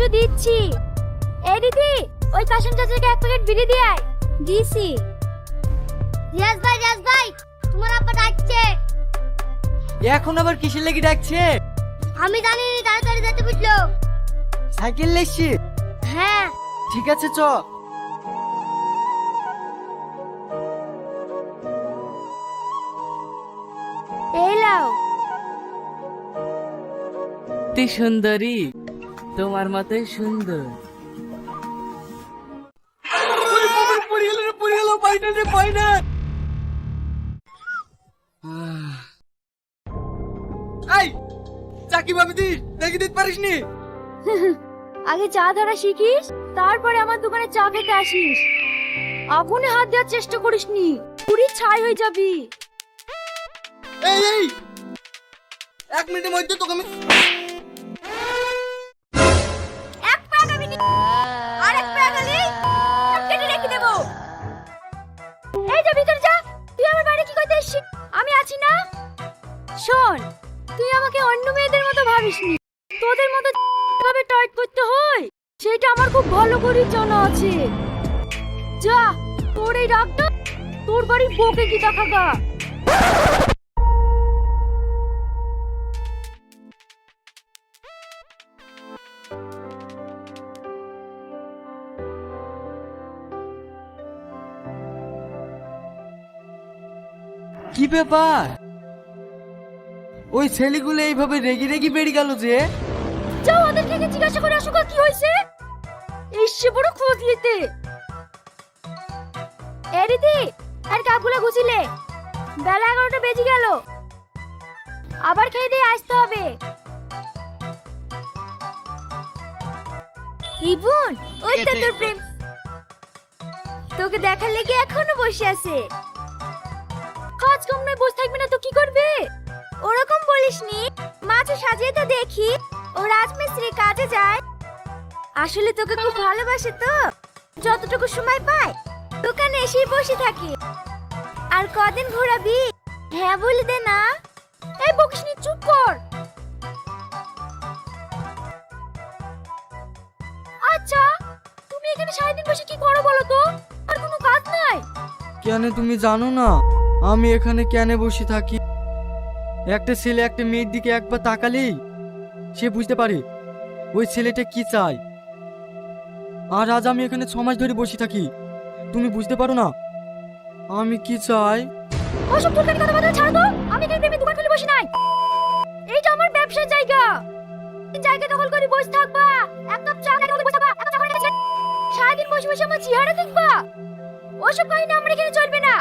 দুশো দিচ্ছি। এই দিদি, ওই কাশিম চাচাকে এক প্যাকেট বিড়ি দিয়ে আয়। দিছি। রিয়াজ ভাই, তোমার আব্বা ডাকছে। এখন আবার কিসের লেগে ডাকছে? আমি জানি, তাড়াতাড়ি যেতে বুঝলো। সাইকেল লেগছি? হ্যাঁ। ঠিক আছে চ। এই লাও। তুই সুন্দরী, তোমার মতোই সুন্দর। চাকি ভাবি দি দেখি দিতে পারিস নি? আগে চা ধরা শিখিস, তারপরে আমার দোকানে চা খেতে আসিস। আগুনে হাত দেওয়ার চেষ্টা করিসনি, পুরি ছাই হয়ে যাবি। এই এক মিনিটের মধ্যে তোকে আমি এক পা গাবি নি, আর এক পা গেলি কেটে রেখে দেব। এই যা ভিতর যা, তুই আমার বাড়ি কি করতে এসেছিস? আমি আছি না। শোন, তুই আমাকে অন্য মেয়েদের মতো ভাবিসনি। তোদের মতো ভাবে টাইট করতে হয় সেটা আমার খুব ভালো করে জানা আছে। যা, তোর এই রাগটা তোর বাড়ির বউকে কি দেখাগা। কি ব্যাপার? ওই ছেলেগুলো এইভাবে রেগে রেগে বেরিয়ে গেল যে? যাও ওদের থেকে জিজ্ঞাসা করে আসো কি হয়েছে। এসে বড় খোঁজ নিতে। এ দিদি, আর কাকুলা গুছিলে, বেলা 11টা বেজে গেল। আবার খেয়ে দিয়ে আসতে হবে। ইবুন, ওই তো তোর প্রেম, তোকে দেখার লেগে এখনো বসে আছে। কাজ কম নয়, বসে থাকবে না তো কি করবে? ওরকম বলিসনি, মাছে সাজিয়ে তো দেখি ও রাজমিস্ত্রি কাজে যায়। আসলে তোকে খুব ভালোবাসে তো, যতটুকু সময় পায় দোকানে এসেই বসে থাকে। আর কদিন ঘোরাবি? হ্যাঁ বলে দে না। এই বকিসনি, চুপ কর। আচ্ছা, তুমি এখানে সারাদিন বসে কি করো বলো তো? আর কোনো কাজ নাই? কেন তুমি জানো না আমি এখানে কেন বসে থাকি? একটা ছেলে একটা মেয়ের দিকে একবার তাকালেই সে বুঝতে পারে ওই ছেলেটা কি চায়। আর আজ আমি এখানে 6 মাস ধরে বসে থাকি, তুমি বুঝতে পারো না আমি কি চাই? ওসব তুলকানি কথা বলা ছাড়ো তো। আমি এখানে প্রেমে দোকান খুলে বসে নাই। এইটা আমার ব্যবসার জায়গা। এই জায়গা দখল করে বসে থাকবা, এক কাপ চা খেয়ে বসে থাকবা, এক কাপ চা করে গেছে। সারাদিন বসে বসে আমার চেহারা দেখবা। ওসব কাহিনী আমার এখানে চলবে না।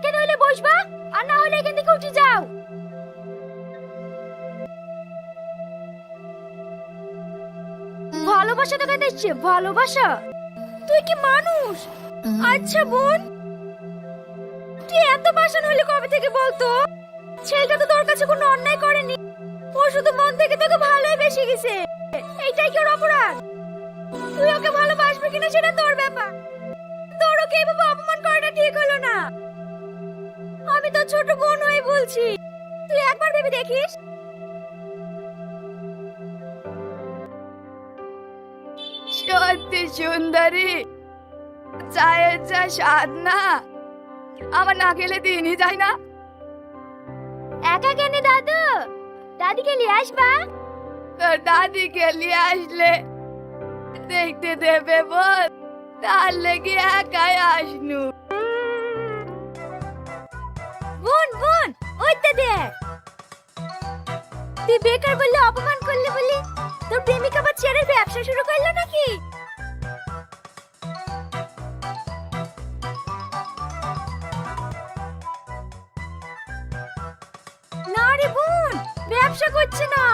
কেন হলে বসবা, আর না হলে এখান থেকে উঠে যাও। ভালোবাসা দেখা দিচ্ছে, ভালোবাসা? তুই কি মানুষ? আচ্ছা বোন, তুই এত বাসন হলে কবে থেকে বলতো? ছেলেটা তো তোর কাছে কোনো অন্যায় করেনি, ও শুধু মন থেকে তোকে ভালোই বেশি গেছে। এইটাই কি ওর অপরাধ? তুই ওকে ভালোবাসবি কিনা সেটা তোর ব্যাপার। তোর ওকে এভাবে অপমান করাটা ঠিক হলো না। আমি তো ছোট বোন হয়ে বলছি, তুই একবার ভেবে দেখিস। সত্যি সুন্দরী, চায়ের যা স্বাদ না, আমার না খেলে দিনই যায় না। একা কেন দাদু? দাদিকে নিয়ে আসবা। তোর দাদিকে নিয়ে আসলে দেখতে দেবে বল, তার লেগে একাই আসনু। বোন বোন, ওইটা দেখ। তুই বেকার বললে, অপমান করলে বলি তোর প্রেমিকা বা চেয়ারের ব্যবসা শুরু করলো নাকি? না রে বোন, ব্যবসা করছে না,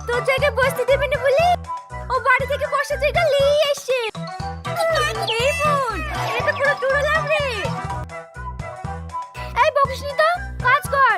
তোর জায়গায় বসতে দেবে না বলি ও বাড়ি থেকে বসার জায়গা নিয়ে এসে। এই বোন, এটা পুরো টুরলাম রে। এই বকিসনি তো, কাজ কর।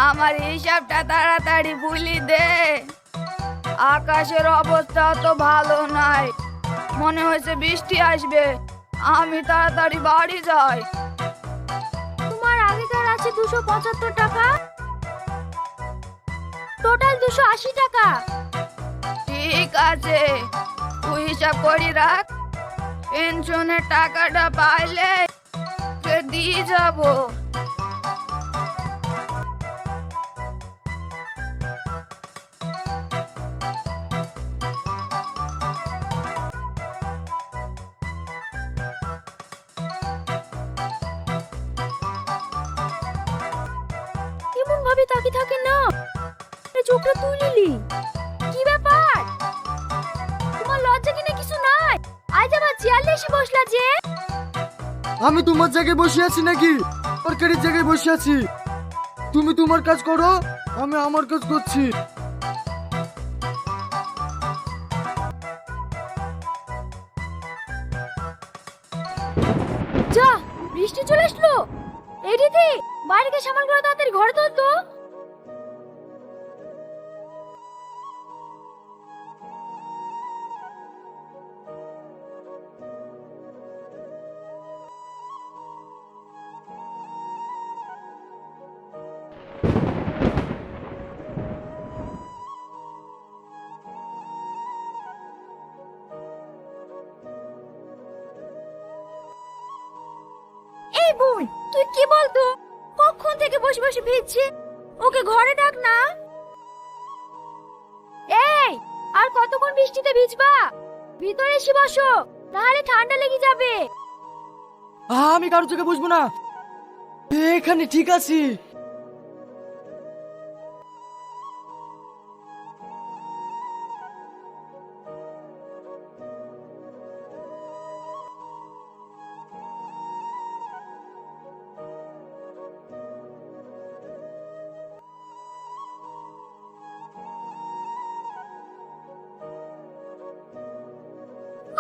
আমার হিসাবটা তাড়াতাড়ি ভুলি দে। আকাশের অবস্থা তো ভালো নাই, মনে হয়েছে বৃষ্টি আসবে। আমি তাড়াতাড়ি বাড়ি যাই। তোমার আগেকার আছে 275 টাকা। টোটাল 280 টাকা। ঠিক আছে, তুই হিসাব করে রাখ, পেনশনের টাকাটা পাইলে তোকে দিয়ে যাব। এমন ভাবে তাকিয়ে থাকে না, চোখটা তুলিলি, কি ব্যাপার? তোমার লজ্জা কিনা কিছু নাই? আজ আবার চেয়ারে এসে বসলা যে? আমি তোমার জায়গায় বসে আছি নাকি সরকারের জায়গায় বসে আছি? তুমি তোমার কাজ করো, আমি আমার কাজ করছি। যা, বৃষ্টি চলে আসলো। এই দিদি, বাইরে সামানগুলো তাড়াতাড়ি ঘরে তোল তো। এই বোন, তুই কি বলতো? কখন থেকে বসে বসে ভিজছে? ওকে ঘরে ডাক না। এই, আর কতক্ষণ বৃষ্টিতে ভিজবা? ভিতরে এসে বসো, নাহলে ঠান্ডা লেগে যাবে। আমি কারোর জায়গায় বসবো না, এখানে ঠিক আছি।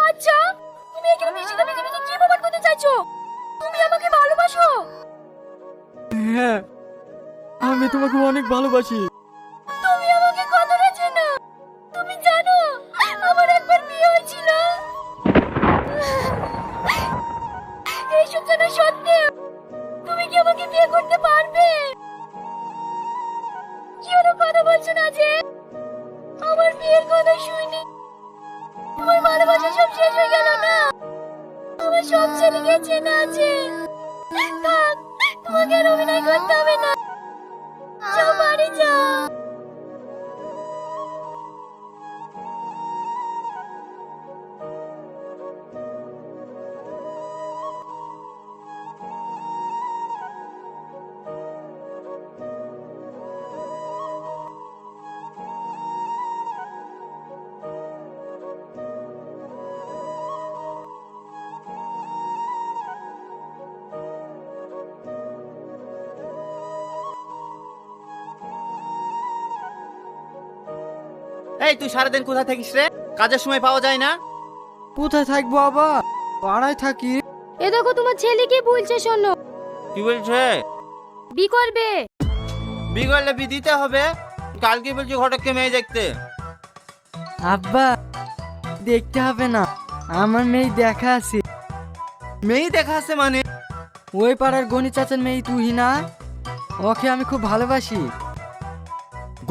আচ্ছা, তুমি এখানে বৃষ্টিতে ভিজে ভিজে কি প্রমাণ করতে চাইছো? তুমি আমাকে ভালোবাসো? হ্যাঁ, আমি তোমাকে অনেক ভালোবাসি। তুমি আমাকে কতটা চেনো? তুমি জানো আমার একবার বিয়ে হয়েছিল? এইসব জানা সত্ত্বেও তুমি কি আমাকে বিয়ে করতে পারবে? কি হলো, কথা বলছো না যে? আমার বিয়ের কথা শুনি তোমার ভালোবাসা সব শেষ হয়ে গেল না? আমার সব ছেড়ে গেছে না আছে। থাক, তোমাকে আর অভিনয় করতে হবে না, যাও বাড়ি যাও। এই তুই সারাদিন কোথায় থাকিস রে? কাজের সময় পাওয়া যায় না? কোথায় থাকবো আবার, পাড়ায় থাকি। এ দেখো তোমার ছেলে কি বলছে শোনো। কি বলছে? বি করবে। বিগড়লে বি দিতে হবে। কালকে বলছি ঘটককে মেয়ে দেখতে। আব্বা, দেখতে হবে না, আমার মেয়ে দেখা আছে। মেয়ে দেখা আছে মানে? ওই পাড়ার গণি চাচার মেয়ে তুই না, ওকে আমি খুব ভালোবাসি।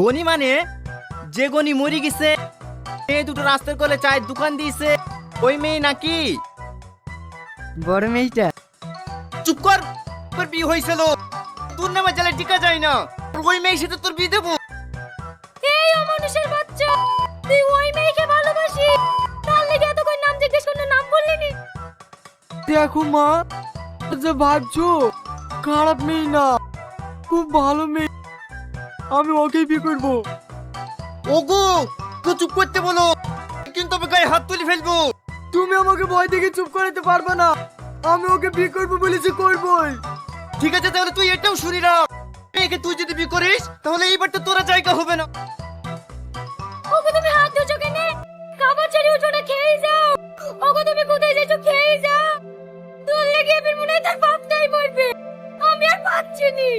গনি মানে? যে গনি মরি গেছে, মেয়ে দুটো রাস্তার কোলে চায়ের দোকান দিয়েছে, ওই মেয়ে নাকি? বড় মেয়েটা। চুপ কর, তোর বিয়ে হয়েছিল, তোর নামে জালে টিকা যায় না। ওই মেয়ের সাথে তোর বিয়ে দেবো? এই অমানুষের বাচ্চা, তুই ওই মেয়েকে ভালোবাসি? তার লেগে এত করে নাম জিজ্ঞেস করে নাম বললি নি? দেখো মা, যে ভাবছো খারাপ মেয়ে না, খুব ভালো মেয়ে, আমি ওকেই বিয়ে করবো। ওগো, তো চুপ করতে বলো, কিন্তু আমি গায়ে হাত তুলে ফেলবো। তুমি আমাকে ভয় দেখে চুপ করাতে পারবে না, আমি ওকে বিয়ে করবো বলেছি, করবোই। ঠিক আছে, তাহলে তুই এটাও শুনি রাখ, মেয়েকে তুই যদি বিয়ে করিস তাহলে এইবারটা তোরা জায়গা হবে না। ওগো তুমি হাত ধুছো কেন? খাবার ছেড়ে উঠো না, খেয়ে যাও। ওগো তুমি কোথায় যাচ্ছো? খেয়ে যাও। তোর লেগে এবার মনে হয় তার বাপটাই মরবে। আমি আর পাচ্ছি নি।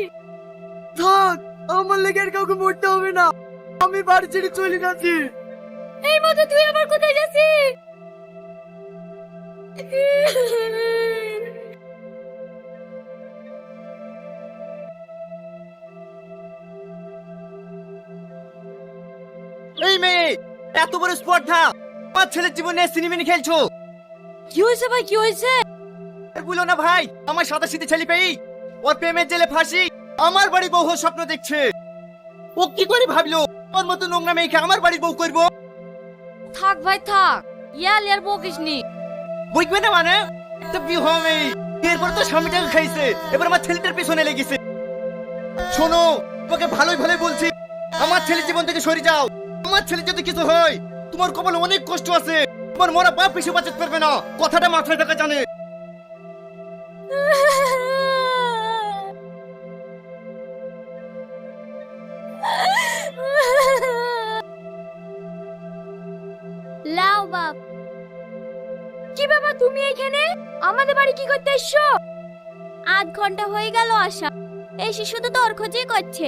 থাক, আমার লেগে আর কাউকে মরতে হবে না, আমি বাড়ি ছেড়ে চলে যাচ্ছি। এই মতো তুই আবার কোথায় যাচ্ছিস? এত বড় স্পর্ধা আমার ছেলের জীবনে সিনেমিনি খেলছো। কি হয়েছে ভাই, কি হয়েছে? আর বলো না ভাই, আমার সাদা সিধে ছেলে পেয়ে ওর প্রেমের জেলে ফাঁসি, আমার বাড়ি বউ হওয়ার স্বপ্ন দেখছে। ও কি করে ভাবলো ওর মতো নোংরা মেয়েকে আমার বাড়ির বউ করবো? থাক ভাই থাক, ইয়ার বকিস নি। বুঝবে না মানে, তো বিয়ে হবে এরপর তো স্বামীটাকে খাইছে, এবার আমার ছেলেটার পিছনে লেগেছে। শোনো, তোমাকে ভালোই ভালোই বলছি, আমার ছেলের জীবন থেকে সরে যাও। আমার ছেলে যদি কিছু হয়, তোমার কপালে অনেক কষ্ট আছে, তোমার মরা বাপ পিছু বাঁচাতে পারবে না, কথাটা মাথায় রাখা জানে। লাও বাপ। কি বাবা তুমি এখানে আমাদের বাড়ি কি করতে এসছো? আধ ঘন্টা হয়ে গেল আসা, এসে শুধু তোর খোঁজই করছে।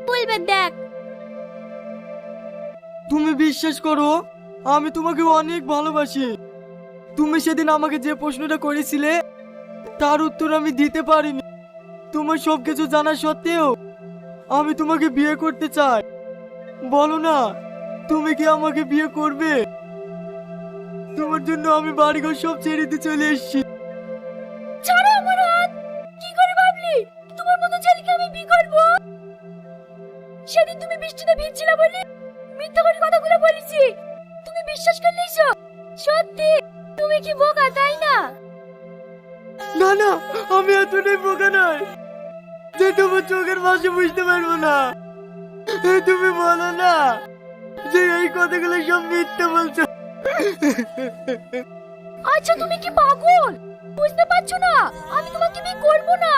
বলবে দেখ। তুমি বিশ্বাস করো, আমি তোমাকে অনেক ভালোবাসি। তুমি সেদিন আমাকে যে প্রশ্নটা করেছিলে তার উত্তর আমি দিতে পারিনি। তোমার সবকিছু জানা সত্ত্বেও আমি তোমাকে বিয়ে করতে চাই। বলো না, তুমি কি আমাকে বিয়ে করবে? তোমার জন্য আমি বাড়িঘর সব ছেড়ে দিয়ে চলে এসেছি। ছাড়ো আমার হাত। কি করে ভাবলি তোমার মতো ছেলেকে আমি বিয়ে করব? সেদিন তুমি বৃষ্টিতে ভিজছিলে বলে মিথ্যা করে কথাগুলো বলেছি, তুমি বিশ্বাস করলে সব সত্যি? তুমি কি বোকা তাই না? না না, আমি এতটাই বোকা নই যে তোমার চোখের ভাষা বুঝতে পারবো না। তুমি বলো না যে এই কথাগুলো সব মিথ্যা বলছো। আচ্ছা তুমি কি পাগল? বুঝতে পারছো না আমি তোমাকে বিয়ে করব না?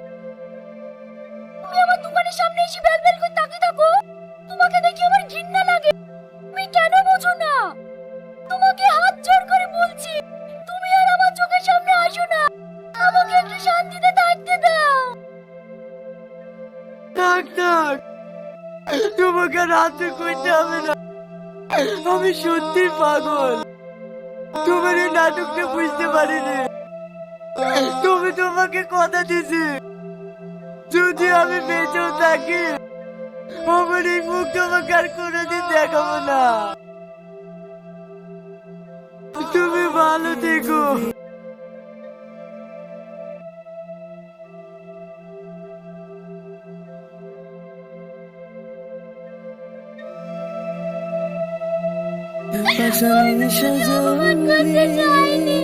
তুমি আমার দোকানের সামনে এসে বেল করে তাকিয়ে থাকো, তোমাকে দেখে আমার ঘৃণা লাগে। তুমি কেন বোঝো না? তোমাকে হাত জোড় করে বলছি, তুমি আর আমার চোখের সামনে আসো না, আমাকে একটু শান্তিতে থাকতে দাও। থাক থাক, তোমাকে রাতে করতে হবে না। আমি সত্যি পাগল, তোমার এই নাটকটা বুঝতে পারিনি। তুমি তোমাকে কথা দিছি, যদি আমি বেঁচেও থাকি আমার এই মুখ তোমাকে আর কোনোদিন দেখাবো না। তুমি ভালো থেকো। করতে চাইনি।